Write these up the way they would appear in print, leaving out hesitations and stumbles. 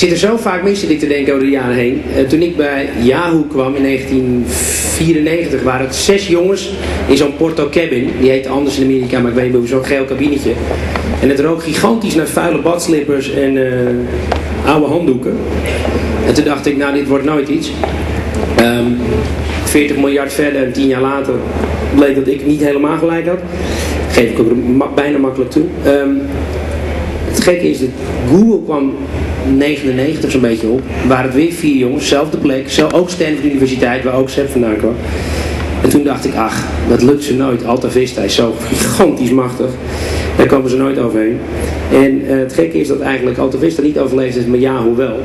zit er zo vaak mis, zit ik te denken over de jaren heen. Toen ik bij Yahoo kwam in 1994 waren het 6 jongens in zo'n Porto Cabin. Die heette anders in Amerika, maar ik weet niet hoe, zo'n geel kabinetje. En het rook gigantisch naar vuile badslippers en oude handdoeken. En toen dacht ik, nou dit wordt nooit iets. 40 miljard verder en 10 jaar later bleek dat ik niet helemaal gelijk had. Dat geef ik ook bijna makkelijk toe. Het gekke is dat Google kwam 99 zo'n beetje op. Waren het weer 4 jongens, zelfde plek, ook Stanford Universiteit, waar ook Sepp vandaan kwam. En toen dacht ik, ach, dat lukt ze nooit. Alta Vista is zo gigantisch machtig. Daar komen ze nooit overheen. En het gekke is dat eigenlijk Alta Vista niet overleefd is, maar Yahoo wel.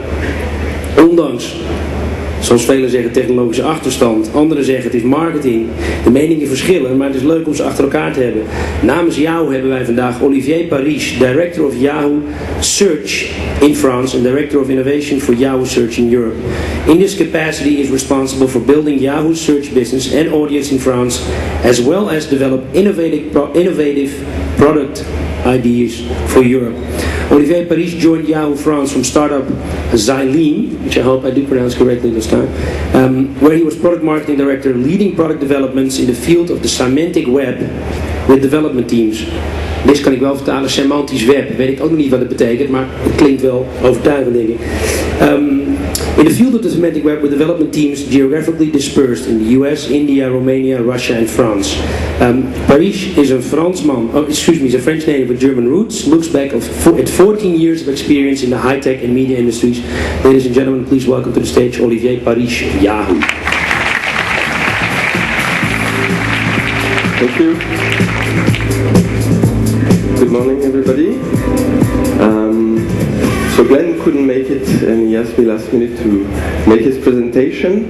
Ondanks, zoals velen zeggen, technologische achterstand. Anderen zeggen het is marketing. De meningen verschillen, maar het is leuk om ze achter elkaar te hebben. Namens Yahoo hebben wij vandaag Olivier Parriche, Director of Yahoo Search in France and Director of Innovation for Yahoo Search in Europe. In this capacity is responsible for building Yahoo's search business and audience in France, as well as develop innovative product ideas for Europe. Olivier Parriche joined Yahoo France from startup Xylene, which I hope I do pronounce correctly this time, where he was product marketing director, leading product developments in the field of the semantic web with development teams. Dit kan ik wel vertalen, semantisch web. Weet ik ook nog niet wat het betekent, maar het klinkt wel overtuigend, denk ik. In the field of the semantic web with development teams geographically dispersed in the US, India, Romania, Russia and France. Parriche is a Fransman, he's a French native with German roots, looks back at 14 years of experience in the high-tech and media industries. Ladies and gentlemen, please welcome to the stage Olivier Parriche of Yahoo. Thank you. Good morning, everybody. So Glenn couldn't make it, and he asked me last minute to make his presentation.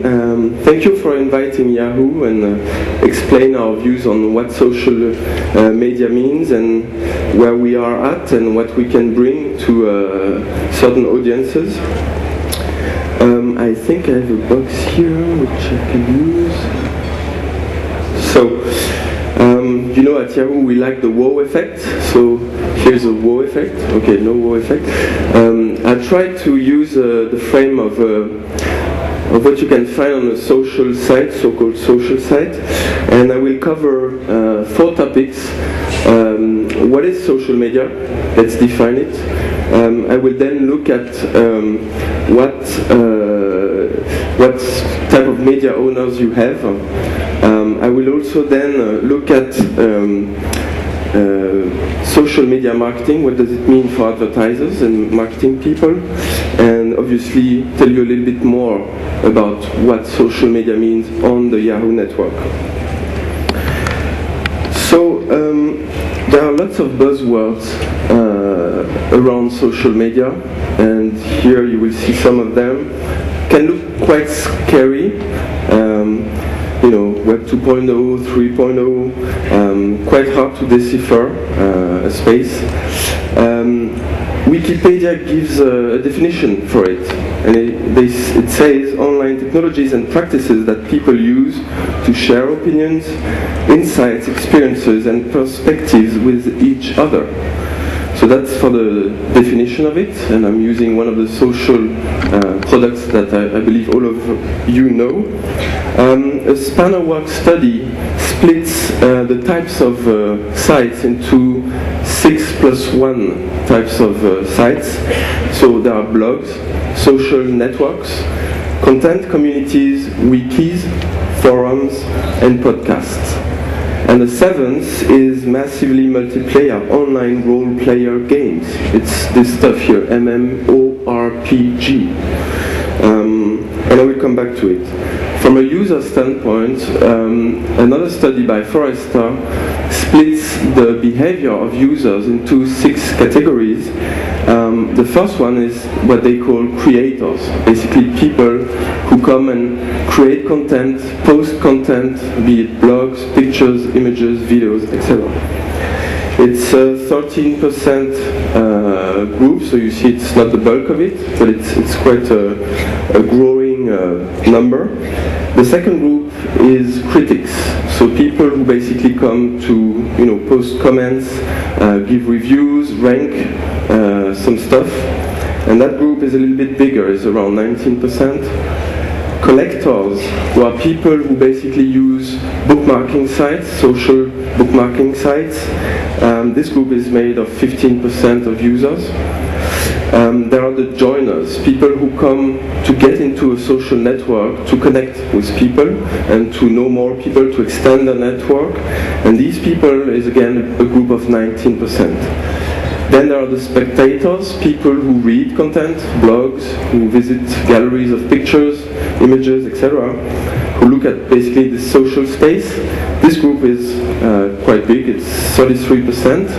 Thank you for inviting Yahoo and explain our views on what social media means and where we are at and what we can bring to certain audiences. I think I have a box here which I can use. So, you know, at Yahoo we like the wow effect, so here's a wow effect. Okay, no wow effect. I tried to use the frame of what you can find on a social site, so-called social site, and I will cover 4 topics. What is social media? Let's define it. I will then look at what type of media owners you have. I will also then look at social media marketing, what does it mean for advertisers and marketing people, and obviously tell you a little bit more about what social media means on the Yahoo network. So there are lots of buzzwords around social media, and here you will see some of them. Can look quite scary. You know, Web 2.0, 3.0, quite hard to decipher a space. Wikipedia gives a definition for it, and it says online technologies and practices that people use to share opinions, insights, experiences and perspectives with each other. So that's for the definition of it, and I'm using one of the social products that I believe all of you know. A Spannerworks study splits the types of sites into 6+1 types of sites. So there are blogs, social networks, content communities, wikis, forums, and podcasts. And the 7th is massively multiplayer online role-player games. It's this stuff here, MMORPG. And I will come back to it. From a user standpoint, another study by Forrester splits the behavior of users into 6 categories. The first one is what they call creators, basically people who come and create content, post content, be it blogs, pictures, images, videos, etc. It's a 13% group, so you see it's not the bulk of it, but it's quite a growing number. The second group is critics, so people who basically come to post comments, give reviews, rank some stuff. and that group is a little bit bigger, is around 19%. Collectors, who are people who basically use bookmarking sites, social bookmarking sites. This group is made of 15% of users. There are the joiners, people who come to get into a social network, to connect with people and to know more people, to extend the network. And these people is again a group of 19%. Then there are the spectators, people who read content, blogs, who visit galleries of pictures, images, etc., who look at basically the social space. This group is quite big, it's 33%.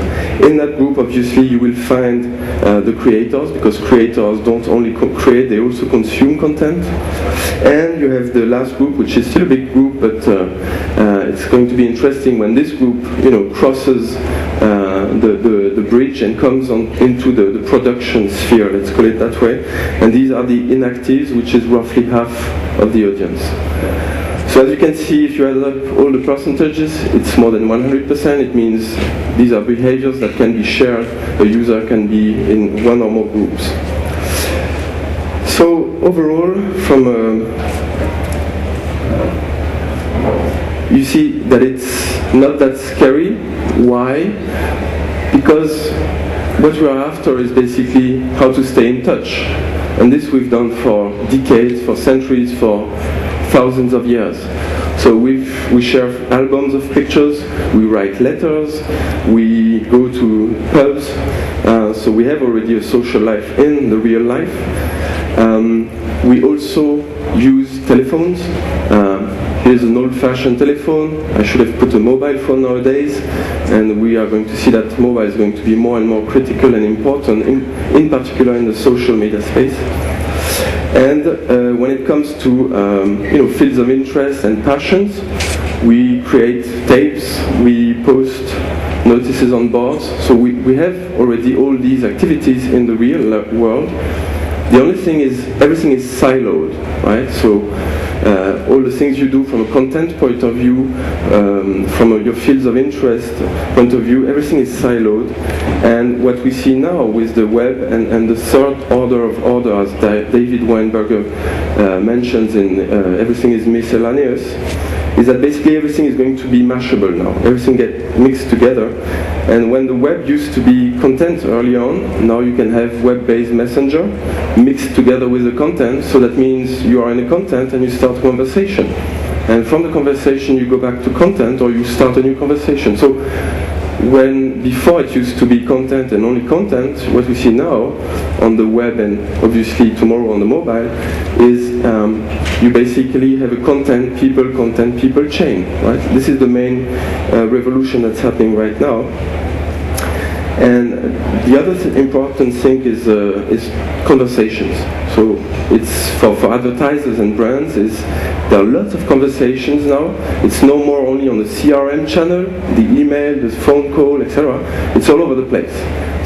In that group, obviously, you will find the creators, because creators don't only create, they also consume content. And you have the last group, which is still a big group, but it's going to be interesting when this group, crosses the bridge and comes into the production sphere, let's call it that way. And these are the inactives, which is roughly half of the audience. So as you can see, if you add up all the percentages, it's more than 100%. It means these are behaviors that can be shared. A user can be in one or more groups. So overall, you see that it's not that scary. Why? Because what we are after is basically how to stay in touch. And this we've done for decades, for centuries, for thousands of years. So we share albums of pictures, we write letters, we go to pubs, so we have already a social life in the real life. We also use telephones. Here's an old-fashioned telephone. I should have put a mobile phone nowadays, and we are going to see that mobile is going to be more and more critical and important, in particular in the social media space. And when it comes to fields of interest and passions, we create tapes, we post notices on boards. So we have already all these activities in the real world. The only thing is everything is siloed, right? So all the things you do from a content point of view, from your fields of interest point of view, everything is siloed. And what we see now with the web and the third order of order, as David Weinberger mentions in Everything is Miscellaneous, is that basically everything is going to be mashable now. Everything gets mixed together. And when the web used to be content early on, now you can have web-based messenger mixed together with the content. So that means you are in a content and you start a conversation. And from the conversation you go back to content, or you start a new conversation. So when before it used to be content and only content, what we see now on the web and obviously tomorrow on the mobile is you basically have a content people chain, right? This is the main revolution that's happening right now. And the other important thing is conversations. So it's for advertisers and brands, there are lots of conversations now. It's no more only on the CRM channel, the email, the phone call, etc. It's all over the place.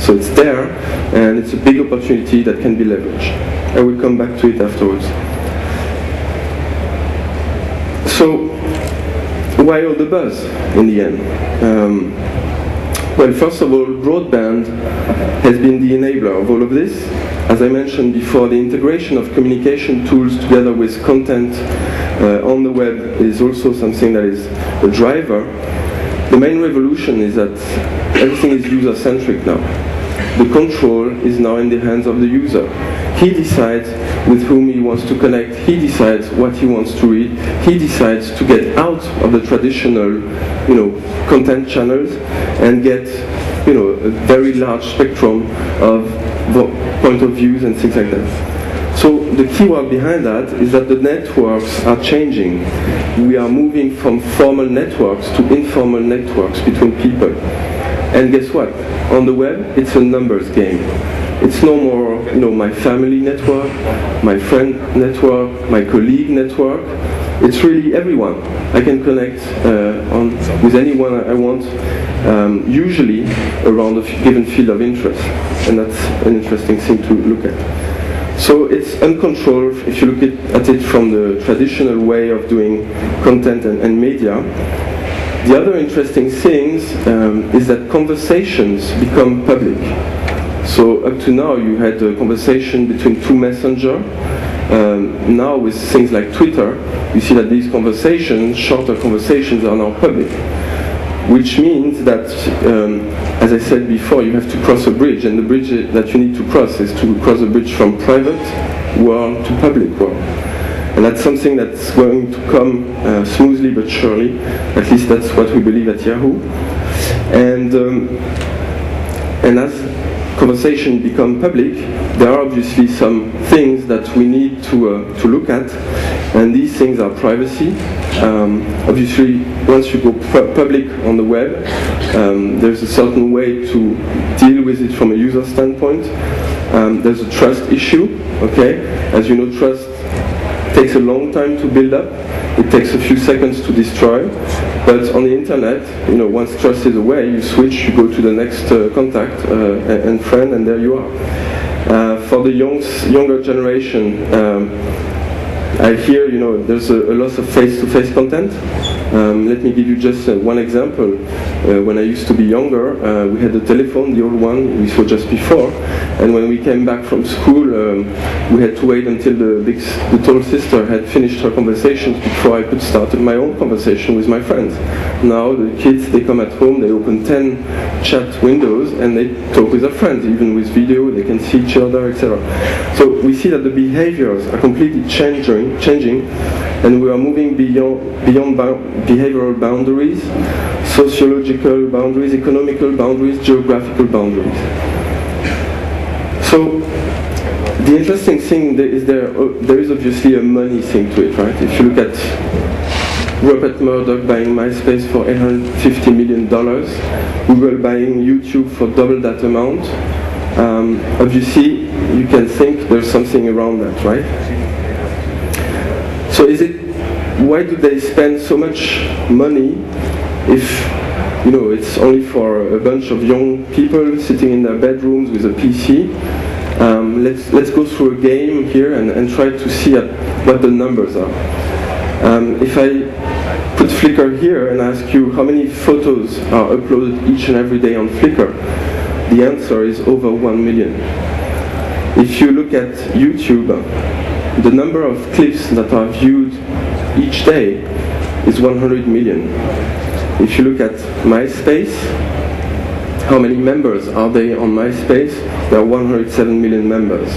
So it's there, and it's a big opportunity that can be leveraged. I will come back to it afterwards. So why all the buzz in the end? Well, first of all, broadband has been the enabler of all of this. As I mentioned before, the integration of communication tools together with content on the web is also something that is a driver. The main revolution is that everything is user-centric now. The control is now in the hands of the user. He decides with whom he wants to connect, he decides what he wants to read, he decides to get out of the traditional content channels and get a very large spectrum of point of views and things like that. So the keyword behind that is that the networks are changing. We are moving from formal networks to informal networks between people. And guess what? On the web, it's a numbers game. It's no more, my family network, my friend network, my colleague network. It's really everyone. I can connect with anyone I want, usually around a given field of interest. And that's an interesting thing to look at. So it's uncontrolled if you look at it from the traditional way of doing content and media. The other interesting thing is that conversations become public. So up to now you had a conversation between two messengers. Now with things like Twitter, you see that these conversations, shorter conversations, are now public. Which means that, as I said before, you have to cross a bridge, and the bridge that you need to cross is to cross a bridge from private world to public world. And that's something that's going to come smoothly but surely. At least that's what we believe at Yahoo. And as conversation become public, there are obviously some things that we need to look at, and these things are privacy. Obviously, once you go public on the web, there's a certain way to deal with it from a user standpoint. There's a trust issue, okay? As you know, trust takes a long time to build up. It takes a few seconds to destroy. But on the internet, you know, once trust is away, you switch, you go to the next contact and friend, and there you are. For the younger generation, I hear, you know, there's a loss of face-to-face content. Let me give you just one example. When I used to be younger, we had the telephone, the old one we saw just before, and when we came back from school, we had to wait until the tall sister had finished her conversations before I could start my own conversation with my friends. Now the kids, they come at home, they open 10 chat windows, and they talk with their friends, even with video, they can see each other, etc. So we see that the behaviors are completely changing, and we are moving beyond behavioral boundaries, sociological boundaries, economical boundaries, geographical boundaries. So the interesting thing is there is obviously a money thing to it, right? If you look at Rupert Murdoch buying MySpace for $850 million, Google buying YouTube for double that amount, obviously you can think there's something around that, right? So why do they spend so much money if, you know, it's only for a bunch of young people sitting in their bedrooms with a PC? Let's go through a game here and try to see what the numbers are. If I put Flickr here and ask you how many photos are uploaded each and every day on Flickr, the answer is over 1 million. If you look at YouTube, the number of clips that are viewed each day is 100 million. If you look at MySpace, how many members are they on MySpace? There are 107 million members.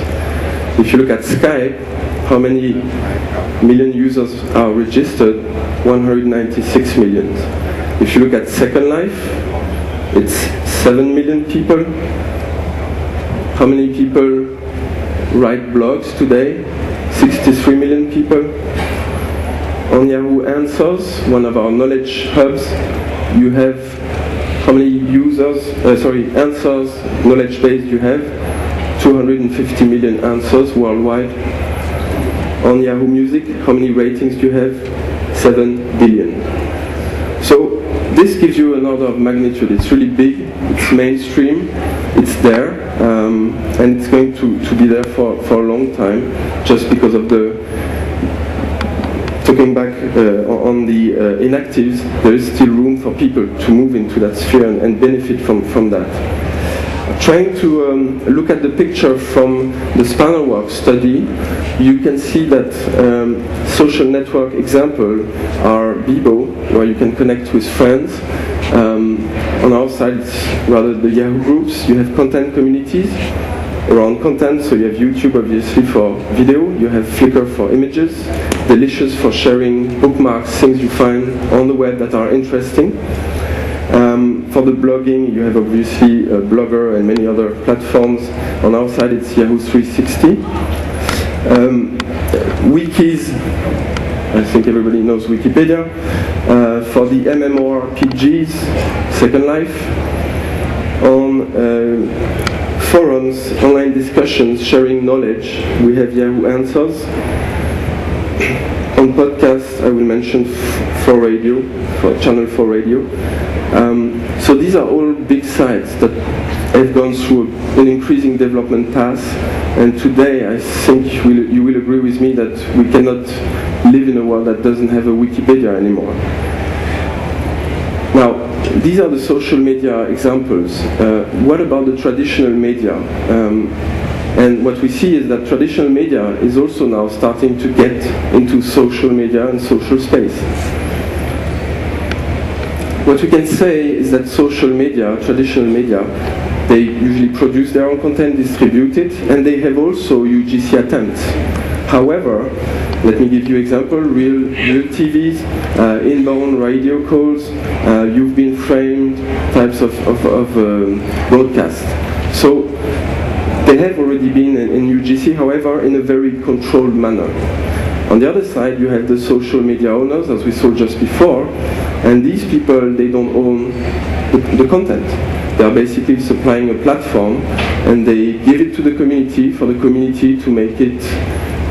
If you look at Skype, how many million users are registered? 196 million. If you look at Second Life, it's 7 million people. How many people write blogs today? 63 million people. On Yahoo Answers, one of our knowledge hubs, you have how many users, answers, knowledge base you have? 250 million answers worldwide. On Yahoo Music, how many ratings do you have? 7 billion. So this gives you an order of magnitude. It's really big, it's mainstream, it's there, and it's going to be there for a long time, just because of the, talking back on the inactives, there is still room for people to move into that sphere and benefit from that. Trying to look at the picture from the Spannerworks study, you can see that social network examples are Bebo, where you can connect with friends. On our side, it's rather the Yahoo groups. You have content communities around content, so you have YouTube obviously for video, you have Flickr for images, Delicious for sharing bookmarks, things you find on the web that are interesting. For the blogging, you have obviously Blogger and many other platforms. On our side, it's Yahoo 360. Wikis, I think everybody knows Wikipedia. For the MMORPGs, Second Life. On forums, online discussions, sharing knowledge, we have Yahoo Answers. On podcasts, I will mention for radio, for Channel 4 Radio. So these are all big sites that have gone through an increasing development path, and today I think you will agree with me that we cannot live in a world that doesn't have a Wikipedia anymore. Now, these are the social media examples. What about the traditional media? And what we see is that traditional media is also now starting to get into social media and social space. What we can say is that social media, traditional media, they usually produce their own content, distribute it, and they have also UGC attempts. However, let me give you an example, real TVs, inbound radio calls, you've been framed types of broadcast. So they have already been in UGC, however, in a very controlled manner. On the other side, you have the social media owners, as we saw just before, and these people, they don't own the content. They are basically supplying a platform, and they give it to the community for the community to make it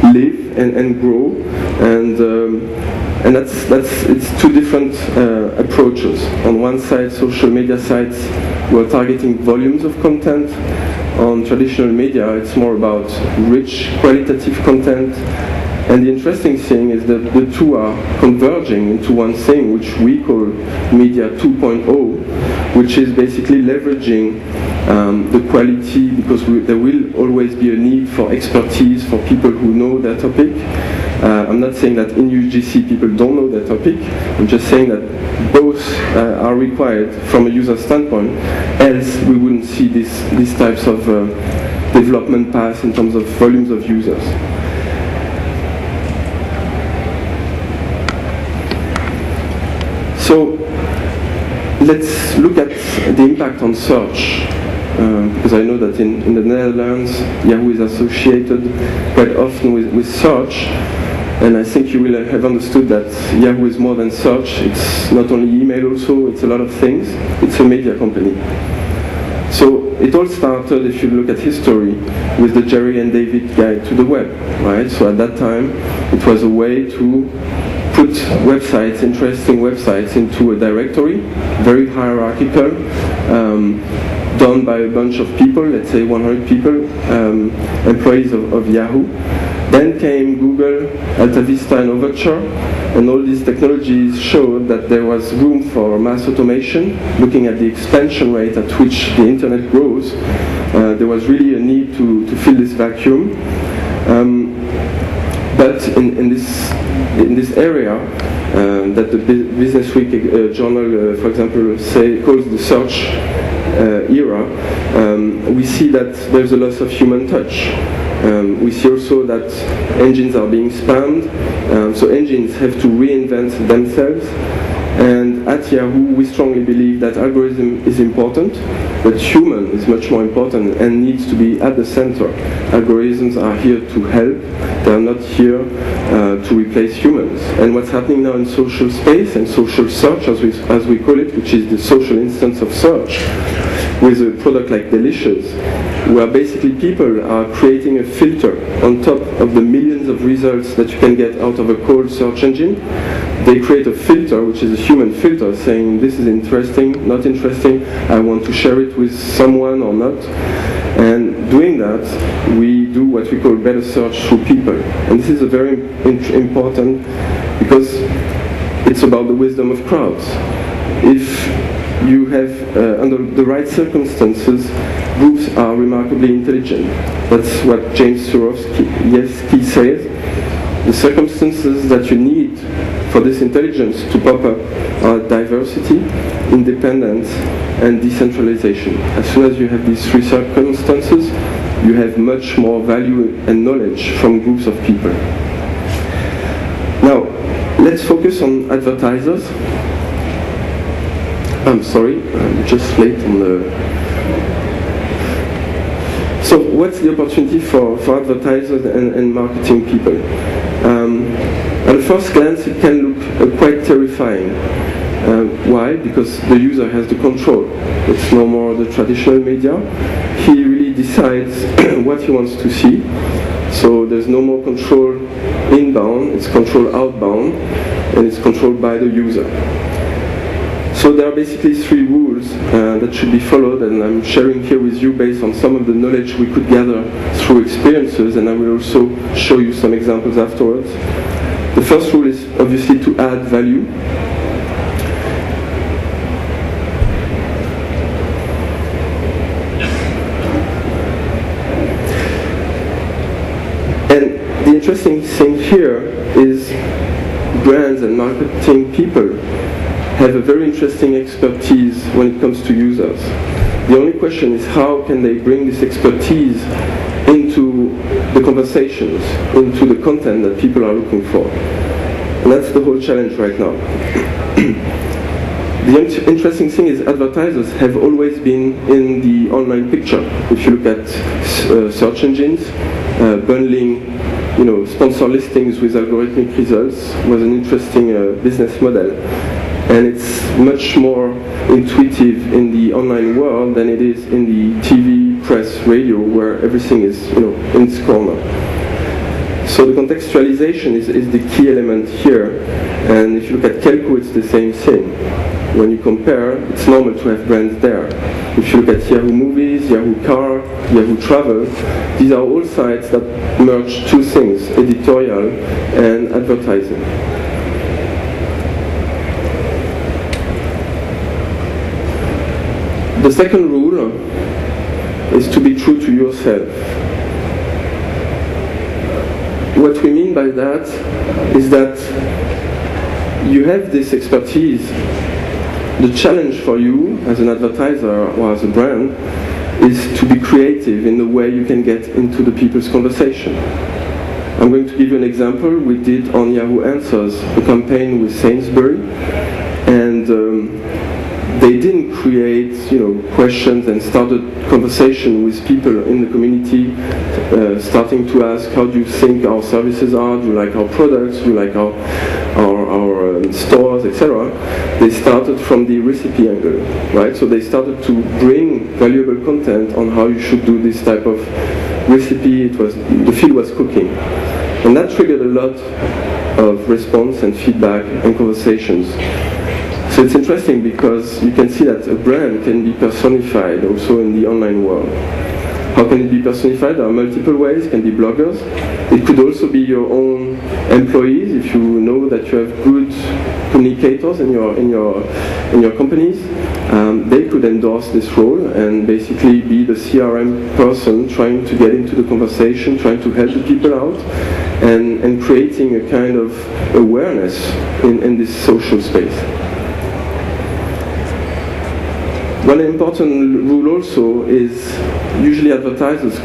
live and grow, and it's two different approaches. On one side, social media sites were targeting volumes of content. On traditional media, it's more about rich, qualitative content. And the interesting thing is that the two are converging into one thing, which we call Media 2.0, which is basically leveraging the quality, because there will always be a need for expertise for people who know their topic. I'm not saying that in UGC people don't know their topic, I'm just saying that both are required from a user standpoint, else we wouldn't see these types of development paths in terms of volumes of users. So let's look at the impact on search, because I know that in the Netherlands, Yahoo is associated quite often with search, and I think you will have understood that Yahoo is more than search. It's not only email also, it's a lot of things. It's a media company. So it all started, if you look at history, with the Jerry and David guide to the web, right? So at that time, it was a way to put websites, interesting websites, into a directory, very hierarchical, done by a bunch of people, let's say 100 people, employees of Yahoo. Then came Google, Alta Vista and Overture, and all these technologies showed that there was room for mass automation. Looking at the expansion rate at which the internet grows, there was really a need to fill this vacuum. But in this area that the Business Week journal, for example, calls the search era, we see that there's a loss of human touch. We see also that engines are being spammed, so engines have to reinvent themselves. And at Yahoo, we strongly believe that algorithm is important, but human is much more important and needs to be at the center. Algorithms are here to help, they are not here to replace humans. And what's happening now in social space and social search, as we call it, which is the social instance of search, with a product like Delicious, where basically people are creating a filter on top of the millions of results that you can get out of a cold search engine. They create a filter, which is a human filter, saying this is interesting, not interesting, I want to share it with someone or not. And doing that, we do what we call better search through people. And this is a very important, because it's about the wisdom of crowds. If you have, under the right circumstances, groups are remarkably intelligent. That's what James Surowski says. The circumstances that you need for this intelligence to pop up are diversity, independence, and decentralization. As soon as you have these three circumstances, you have much more value and knowledge from groups of people. Now, let's focus on advertisers. I'm sorry, I'm just late on the... So what's the opportunity for advertisers and marketing people? At first glance, it can look quite terrifying. Why? Because the user has the control. It's no more the traditional media. He really decides what he wants to see. So there's no more control inbound, it's control outbound, and it's controlled by the user. So there are basically three rules that should be followed, and I'm sharing here with you based on some of the knowledge we could gather through experiences, and I will also show you some examples afterwards. The first rule is obviously to add value. And the interesting thing here is brands and marketing people have a very interesting expertise when it comes to users. The only question is how can they bring this expertise into the conversations, into the content that people are looking for. And that's the whole challenge right now. The interesting thing is advertisers have always been in the online picture. If you look at search engines, bundling sponsor listings with algorithmic results was an interesting business model. And it's much more intuitive in the online world than it is in the TV, press, radio, where everything is in its corner. So the contextualization is the key element here. And if you look at Kelco, it's the same thing. When you compare, it's normal to have brands there. If you look at Yahoo Movies, Yahoo Car, Yahoo Travel, these are all sites that merge two things, editorial and advertising. The second rule is to be true to yourself. What we mean by that is that you have this expertise. The challenge for you as an advertiser or as a brand is to be creative in the way you can get into the people's conversation. I'm going to give you an example. We did on Yahoo Answers a campaign with Sainsbury, and they didn't create questions and started conversation with people in the community, starting to ask, how do you think our services are? Do you like our products? Do you like our stores, etc.? They started from the recipe angle, right? So they started to bring valuable content on how you should do this type of recipe. The field was cooking, and that triggered a lot of response and feedback and conversations. So it's interesting because you can see that a brand can be personified also in the online world. How can it be personified? There are multiple ways. It can be bloggers. It could also be your own employees. If you know that you have good communicators in your companies, they could endorse this role and basically be the CRM person trying to get into the conversation, trying to help the people out, and creating a kind of awareness in this social space. One important rule also is usually advertisers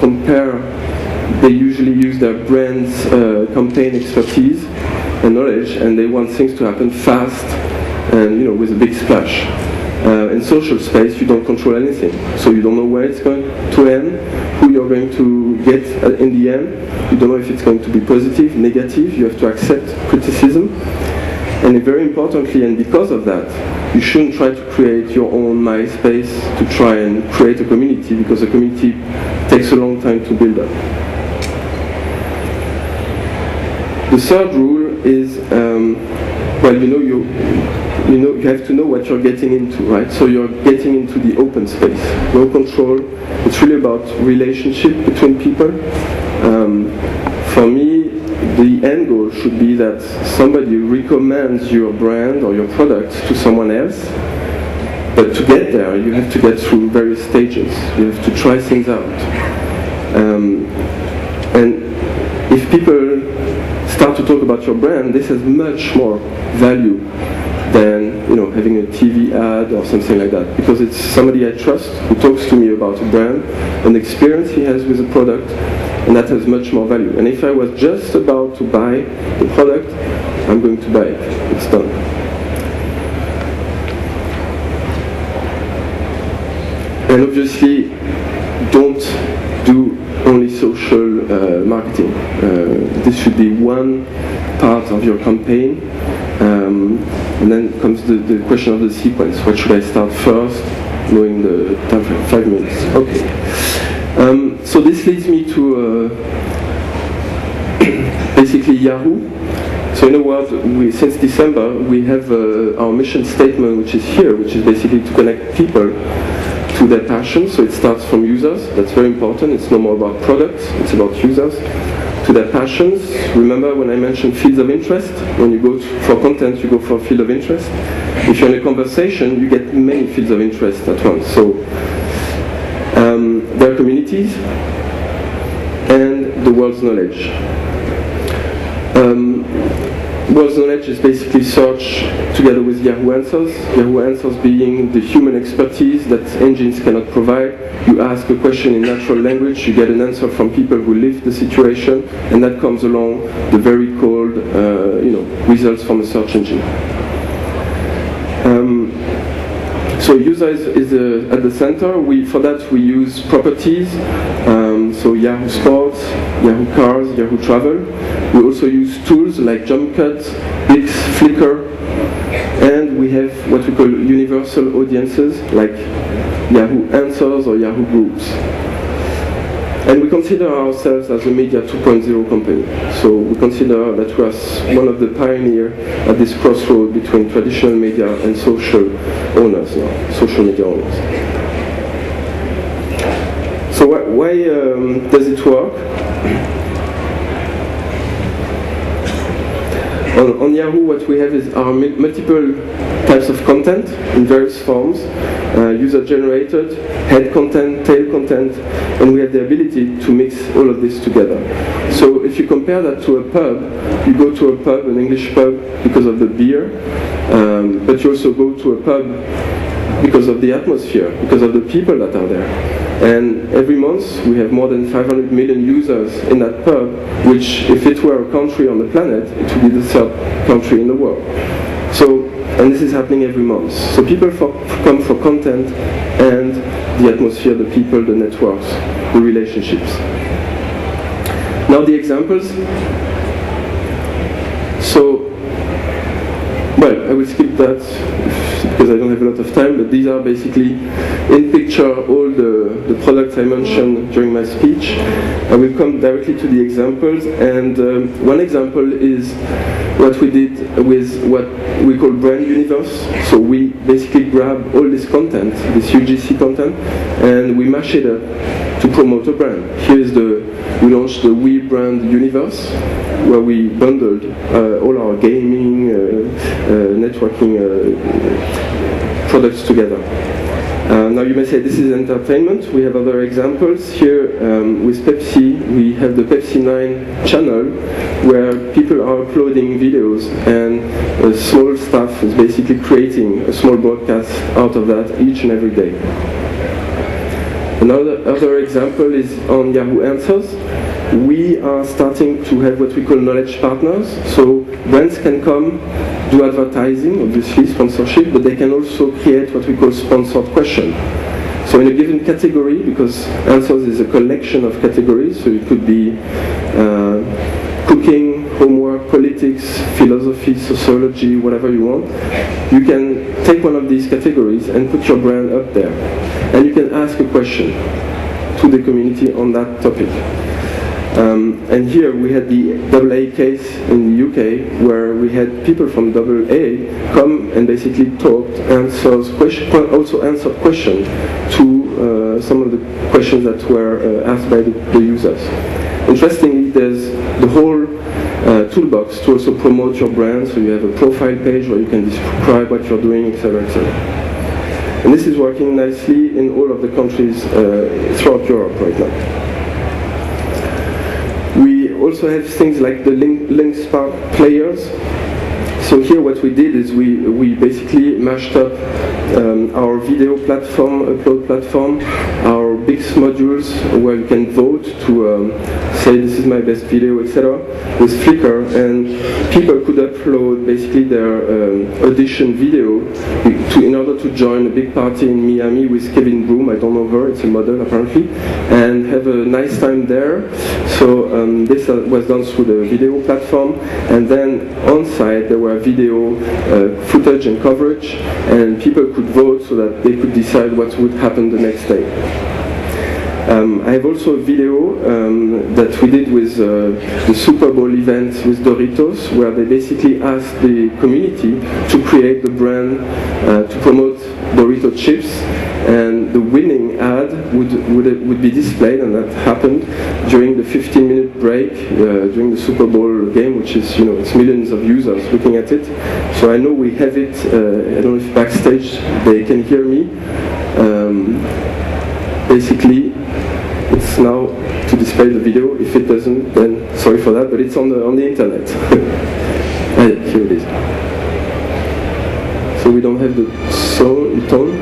they usually use their brand's campaign expertise and knowledge, and they want things to happen fast and with a big splash. In social space you don't control anything, so you don't know where it's going to end, who you're going to get in the end. You don't know if it's going to be positive, negative. You have to accept criticism. And very importantly, and because of that, you shouldn't try to create your own MySpace to try and create a community, because a community takes a long time to build up. The third rule is, you have to know what you're getting into, right? So you're getting into the open space, no control. It's really about relationship between people. For me, the end goal should be that somebody recommends your brand or your product to someone else, but to get there you have to get through various stages. You have to try things out. And if people start to talk about your brand, this has much more value than having a TV ad or something like that, because it's somebody I trust who talks to me about a brand, an experience he has with a product, and that has much more value. And if I was just about to buy the product, I'm going to buy it. It's done. And obviously, don't do only social marketing. This should be one part of your campaign. And then comes the question of the sequence. What should I start first? Knowing the time frame, 5 minutes. Okay. So this leads me to basically Yahoo. So in a word, since December, we have our mission statement, which is here, which is basically to connect people to their passion. So it starts from users. That's very important. It's no more about products. It's about users. To their passions. Remember when I mentioned fields of interest? When you go for content, you go for a field of interest. If you're in a conversation, you get many fields of interest at once. So their communities, and the world's knowledge. World's knowledge is basically search together with Yahoo Answers. Yahoo Answers being the human expertise that engines cannot provide. You ask a question in natural language, you get an answer from people who live the situation, and that comes along the very cold results from a search engine. So user is at the center. For that we use properties, so Yahoo Sports, Yahoo Cars, Yahoo Travel. We also use tools like JumpCut, Bix, Flickr, and we have what we call universal audiences like Yahoo Answers or Yahoo Groups. And we consider ourselves as a Media 2.0 company. So we consider that we are one of the pioneers at this crossroad between traditional media and social owners now, social media owners. So why does it work? On Yahoo, what we have is our multiple types of content in various forms, user-generated, head content, tail content, and we have the ability to mix all of this together. So if you compare that to a pub, you go to a pub, an English pub, because of the beer, but you also go to a pub because of the atmosphere, because of the people that are there. And every month we have more than 500 million users in that pub, which if it were a country on the planet, it would be the third country in the world. So, and this is happening every month. So people come for content and the atmosphere, the people, the networks, the relationships. Now the examples. So, well, I will skip that because I don't have a lot of time, but these are basically in picture all the products I mentioned during my speech. I will come directly to the examples, and one example is what we did with what we call brand universe. So we basically grab all this content, this UGC content, and we mash it up to promote a brand. Here is we launched the We Brand Universe, where we bundled all our gaming, networking products together. Now you may say this is entertainment. We have other examples. Here with Pepsi, we have the Pepsi 9 channel where people are uploading videos and a small staff is basically creating a small broadcast out of that each and every day. Another example is on Yahoo Answers. We are starting to have what we call knowledge partners. So brands can come, do advertising, obviously sponsorship, but they can also create what we call sponsored questions. So in a given category, because Answers is a collection of categories, so it could be cooking, homework, politics, philosophy, sociology, whatever you want. You can take one of these categories and put your brand up there. And you can ask a question to the community on that topic. And here we had the AA case in the UK, where we had people from AA come and basically talked, also answered questions to some of the questions that were asked by the users. Interestingly, there's the whole toolbox to also promote your brand, so you have a profile page where you can describe what you're doing, etc., etc. And this is working nicely in all of the countries throughout Europe right now. We also have things like the link spark players. So here what we did is we basically mashed up our video platform, upload platform, our Bix modules where you can vote to say this is my best video, etc. with Flickr, and people could upload basically their audition video in order to join a big party in Miami with Kevin Broom. I don't know her, it's a model apparently, and have a nice time there. So this was done through the video platform, and then on site there were video footage and coverage, and people could vote so that they could decide what would happen the next day. I have also a video that we did with the Super Bowl event with Doritos, where they basically asked the community to create the brand to promote Dorito chips, and the winning ad would be displayed, and that happened during the 15-minute break during the Super Bowl game, which is, it's millions of users looking at it. So I know we have it, I don't know if backstage they can hear me. Basically, it's now to display the video. If it doesn't, then sorry for that, but it's on the internet. Here it is. So we don't have the tone.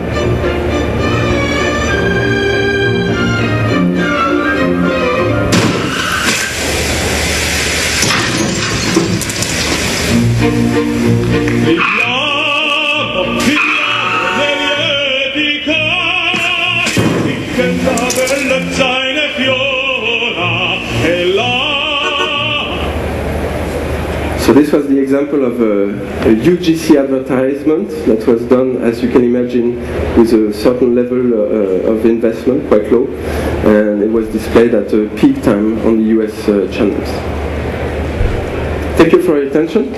So this was the example of a UGC advertisement that was done, as you can imagine, with a certain level of investment, quite low, and it was displayed at peak time on the US channels. Thank you for your attention.